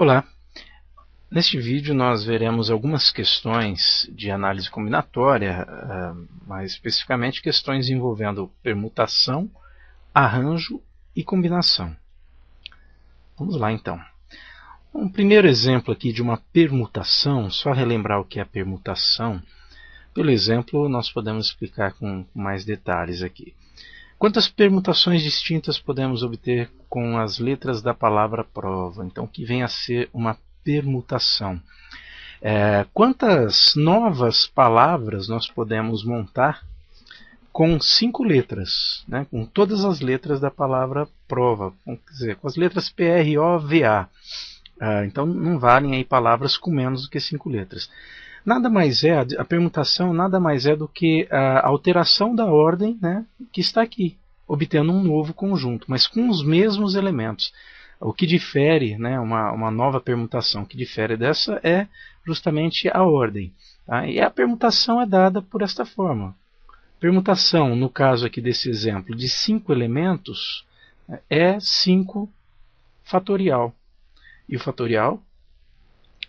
Olá! Neste vídeo nós veremos algumas questões de análise combinatória, mais especificamente questões envolvendo permutação, arranjo e combinação. Vamos lá então. Um primeiro exemplo aqui de uma permutação, só relembrar o que é permutação. Pelo exemplo, nós podemos explicar com mais detalhes aqui. Quantas permutações distintas podemos obter com as letras da palavra prova? Então, o que vem a ser uma permutação? Quantas novas palavras nós podemos montar com 5 letras, né? Com todas as letras da palavra prova, quer dizer, com as letras P, R, O, V, A. Então, não valem aí palavras com menos do que 5 letras. Nada mais é, a permutação nada mais é do que a alteração da ordem, né, que está aqui, obtendo um novo conjunto, mas com os mesmos elementos. O que difere, né, uma nova permutação, o que difere dessa é justamente a ordem. Tá? E a permutação é dada por esta forma. Permutação, no caso aqui desse exemplo, de 5 elementos, é 5 fatorial. E o fatorial,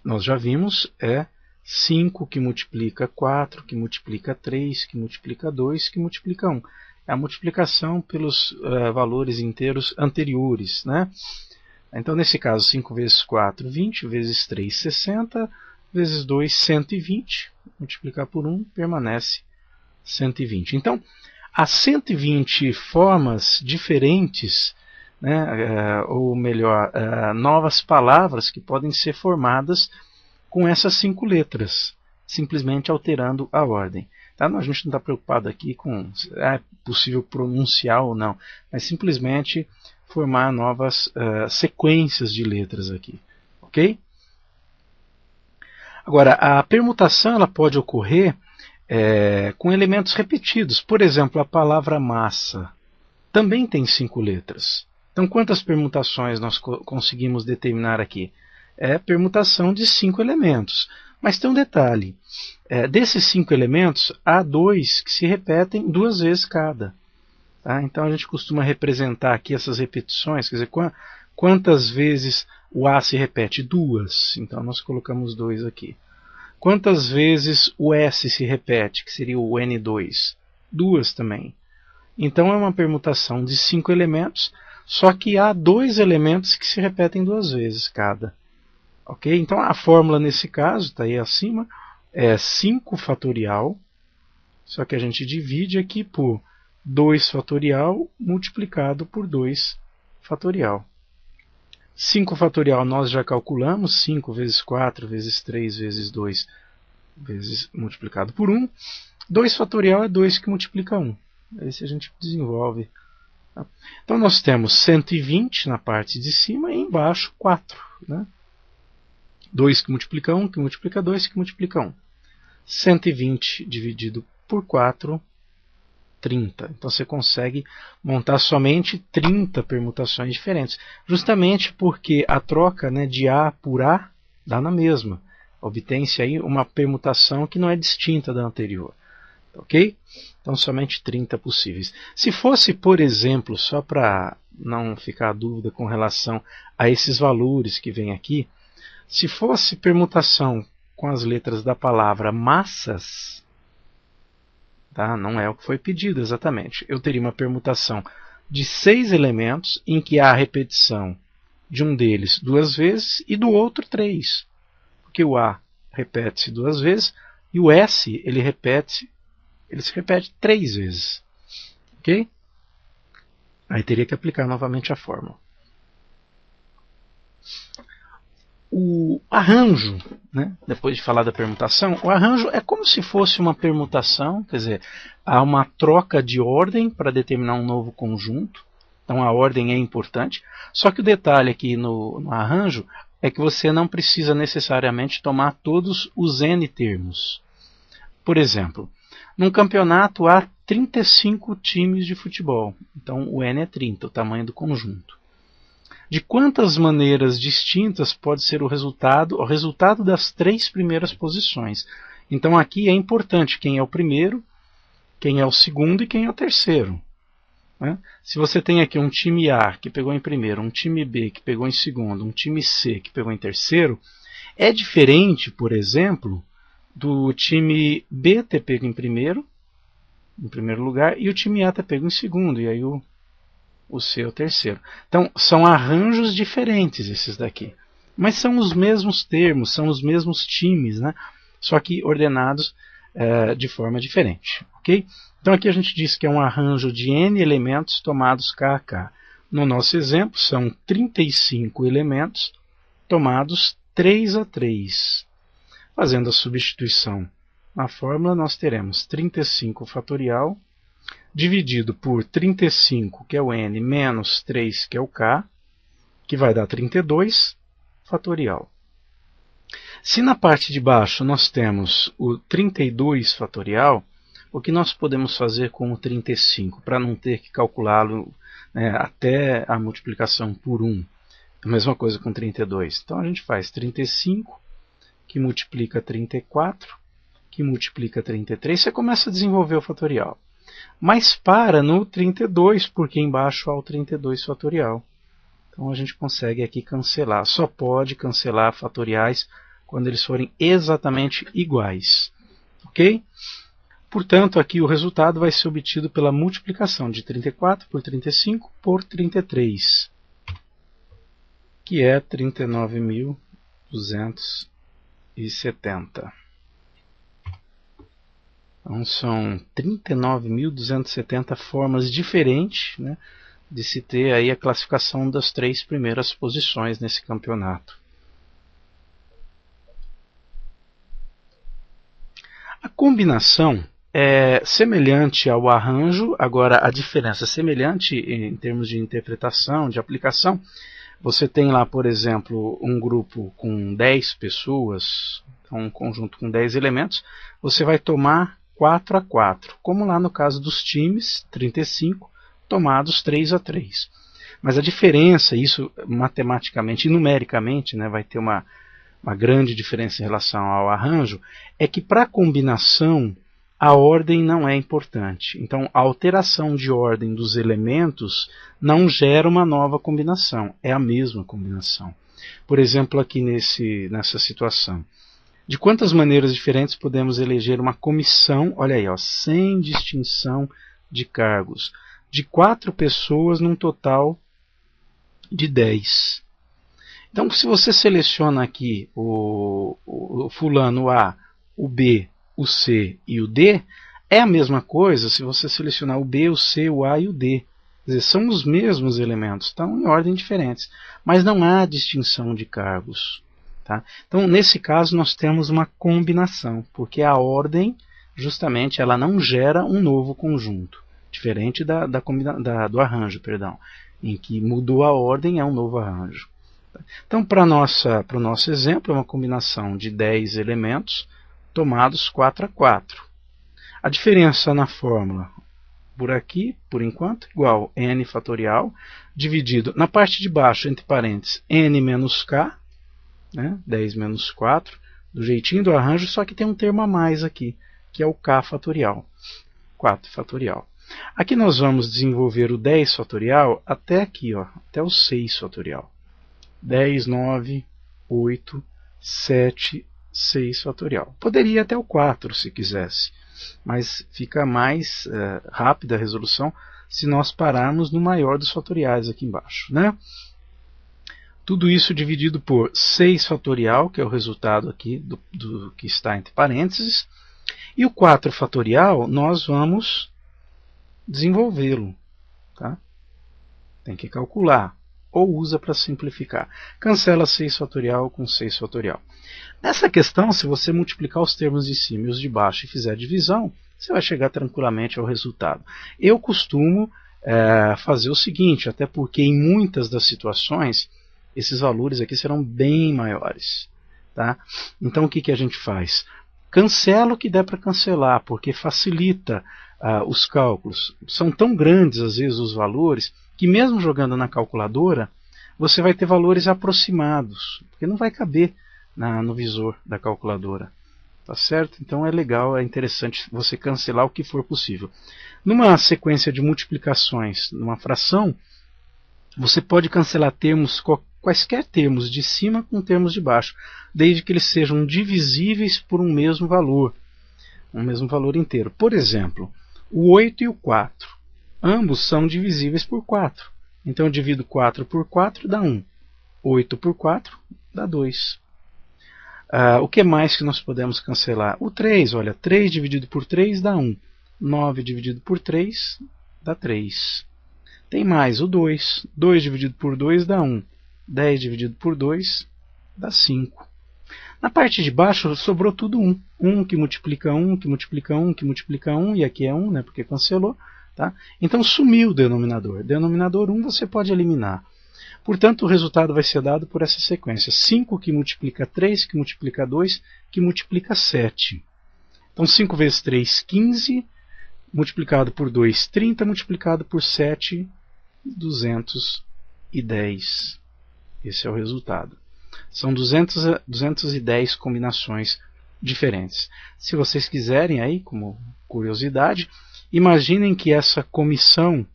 nós já vimos, é 5 que multiplica 4, que multiplica 3, que multiplica 2, que multiplica 1. É a multiplicação pelos valores inteiros anteriores, né? Então, nesse caso, 5 vezes 4, 20, vezes 3, 60, vezes 2, 120. Multiplicar por 1, permanece 120. Então, há 120 formas diferentes, né, ou melhor, novas palavras que podem ser formadas com essas 5 letras, simplesmente alterando a ordem. Tá? A gente não está preocupado aqui com se é possível pronunciar ou não, mas simplesmente formar novas sequências de letras aqui. Ok? Agora, a permutação ela pode ocorrer com elementos repetidos. Por exemplo, a palavra massa também tem 5 letras. Então, quantas permutações nós conseguimos determinar aqui? É permutação de 5 elementos. Mas tem um detalhe. Desses 5 elementos, há 2 que se repetem 2 vezes cada. Tá? Então a gente costuma representar aqui essas repetições, quer dizer, quantas vezes o A se repete? 2. Então nós colocamos 2 aqui. Quantas vezes o S se repete, que seria o N2? 2 também. Então é uma permutação de 5 elementos, só que há 2 elementos que se repetem 2 vezes cada. Ok? Então a fórmula nesse caso, está aí acima, é 5 fatorial, só que a gente divide aqui por 2 fatorial multiplicado por 2 fatorial. 5 fatorial nós já calculamos, 5 vezes 4 vezes 3 vezes 2 vezes multiplicado por 1. 2 fatorial é 2 que multiplica 1. Esse a gente desenvolve. Tá? Então nós temos 120 na parte de cima e embaixo 4. Né? 2 que multiplica 1, que multiplica 2, que multiplica 1. 120 dividido por 4, 30. Então você consegue montar somente 30 permutações diferentes. Justamente porque a troca, né, de A por A dá na mesma. Obtém-se aí uma permutação que não é distinta da anterior. Ok? Então somente 30 possíveis. Se fosse, por exemplo, só para não ficar dúvida com relação a esses valores que vem aqui, se fosse permutação com as letras da palavra massas, tá? Não é o que foi pedido exatamente. Eu teria uma permutação de 6 elementos em que há a repetição de um deles 2 vezes e do outro 3. Porque o A repete-se 2 vezes e o S ele se repete 3 vezes. Ok? Aí teria que aplicar novamente a fórmula. O arranjo, né, depois de falar da permutação, o arranjo é como se fosse uma permutação, quer dizer, há uma troca de ordem para determinar um novo conjunto, então a ordem é importante, só que o detalhe aqui no arranjo é que você não precisa necessariamente tomar todos os N termos. Por exemplo, num campeonato há 35 times de futebol, então o N é 30, o tamanho do conjunto. De quantas maneiras distintas pode ser o resultado das 3 primeiras posições. Então aqui é importante quem é o primeiro, quem é o segundo e quem é o terceiro. né? Se você tem aqui um time A que pegou em primeiro, um time B que pegou em segundo, um time C que pegou em terceiro, é diferente, por exemplo, do time B ter pego em primeiro lugar, e o time A ter pego em segundo, e aí o C é o terceiro. Então, são arranjos diferentes esses daqui. Mas são os mesmos termos, são os mesmos times, né? Só que ordenados de forma diferente. Okay? Então aqui a gente diz que é um arranjo de N elementos tomados K a K. No nosso exemplo, são 35 elementos tomados 3 a 3. Fazendo a substituição na fórmula, nós teremos 35 fatorial dividido por 35, que é o N, menos 3, que é o K, que vai dar 32 fatorial. Se na parte de baixo nós temos o 32 fatorial, o que nós podemos fazer com o 35, para não ter que calculá-lo, né, até a multiplicação por 1? A mesma coisa com 32. Então a gente faz 35, que multiplica 34, que multiplica 33, você começa a desenvolver o fatorial. Mas para no 32, porque embaixo há o 32 fatorial. Então a gente consegue aqui cancelar. Só pode cancelar fatoriais quando eles forem exatamente iguais. Ok? Portanto, aqui o resultado vai ser obtido pela multiplicação de 34 por 35 por 33, que é 39.270. Então são 39.270 formas diferentes, né, de se ter aí a classificação das 3 primeiras posições nesse campeonato. A combinação é semelhante ao arranjo, agora a diferença é semelhante em termos de interpretação, de aplicação. Você tem lá, por exemplo, um grupo com 10 pessoas, um conjunto com 10 elementos, você vai tomar 4 a 4, como lá no caso dos times, 35, tomados 3 a 3. Mas a diferença, isso matematicamente e numericamente, né, vai ter uma grande diferença em relação ao arranjo, é que para a combinação a ordem não é importante. Então, a alteração de ordem dos elementos não gera uma nova combinação, é a mesma combinação. Por exemplo, aqui nessa situação. De quantas maneiras diferentes podemos eleger uma comissão, olha aí, ó, sem distinção de cargos, de 4 pessoas num total de 10. Então, se você seleciona aqui o fulano A, o B, o C e o D, é a mesma coisa se você selecionar o B, o C, o A e o D. Quer dizer, são os mesmos elementos, estão em ordem diferentes, mas não há distinção de cargos. Tá? Então, nesse caso, nós temos uma combinação, porque a ordem, justamente, ela não gera um novo conjunto, diferente do arranjo, perdão, em que mudou a ordem, é um novo arranjo. Então, para o nosso exemplo, é uma combinação de 10 elementos tomados 4 a 4. A diferença na fórmula, por aqui, por enquanto, igual n fatorial, dividido na parte de baixo, entre parênteses, n menos k, né, 10 menos 4, do jeitinho do arranjo, só que tem um termo a mais aqui, que é o k fatorial, 4 fatorial. Aqui nós vamos desenvolver o 10 fatorial até aqui, ó, até o 6 fatorial. 10, 9, 8, 7, 6 fatorial. Poderia ir até o 4 se quisesse, mas fica mais rápida a resolução se nós pararmos no maior dos fatoriais aqui embaixo, né? Tudo isso dividido por 6 fatorial, que é o resultado aqui do que está entre parênteses, e o 4 fatorial nós vamos desenvolvê-lo. Tá? Tem que calcular, ou usa para simplificar. Cancela 6 fatorial com 6 fatorial. Nessa questão, se você multiplicar os termos de cima e os de baixo e fizer a divisão, você vai chegar tranquilamente ao resultado. Eu costumo fazer o seguinte, até porque em muitas das situações, esses valores aqui serão bem maiores. Tá? Então o que a gente faz? Cancela o que der para cancelar, porque facilita os cálculos. São tão grandes às vezes os valores, que mesmo jogando na calculadora, você vai ter valores aproximados, porque não vai caber no visor da calculadora. Tá certo? Então é legal, é interessante você cancelar o que for possível. Numa sequência de multiplicações, numa fração, você pode cancelar termos, quaisquer termos de cima com termos de baixo, desde que eles sejam divisíveis por um mesmo valor inteiro. Por exemplo, o 8 e o 4. Ambos são divisíveis por 4. Então eu divido 4 por 4 dá 1. 8 por 4 dá 2. O que mais que nós podemos cancelar? O 3, olha, 3 dividido por 3 dá 1. 9 dividido por 3 dá 3. Tem mais o 2. 2 dividido por 2 dá 1. 10 dividido por 2 dá 5. Na parte de baixo sobrou tudo 1. 1 que multiplica 1, que multiplica 1, que multiplica 1, e aqui é 1, né, porque cancelou. Tá? Então sumiu o denominador. Denominador 1 você pode eliminar. Portanto, o resultado vai ser dado por essa sequência. 5 que multiplica 3, que multiplica 2, que multiplica 7. Então 5 vezes 3, 15, multiplicado por 2, 30, multiplicado por 7, 210. Esse é o resultado. São 210 combinações diferentes. Se vocês quiserem, aí, como curiosidade, imaginem que essa comissão,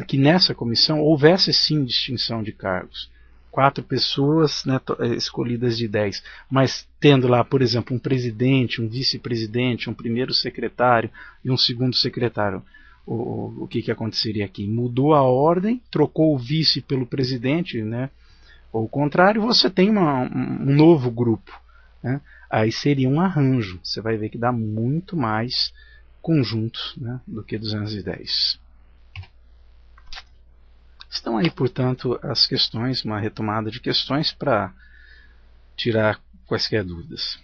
que nessa comissão houvesse sim distinção de cargos. 4 pessoas, né, escolhidas de 10, mas tendo lá, por exemplo, um presidente, um vice-presidente, um primeiro secretário e um segundo secretário. O que aconteceria aqui? Mudou a ordem, trocou o vice pelo presidente, né? Ou o contrário, você tem um novo grupo. Né? Aí seria um arranjo. Você vai ver que dá muito mais conjuntos, né, do que 210. Estão aí, portanto, as questões, uma retomada de questões para tirar quaisquer dúvidas.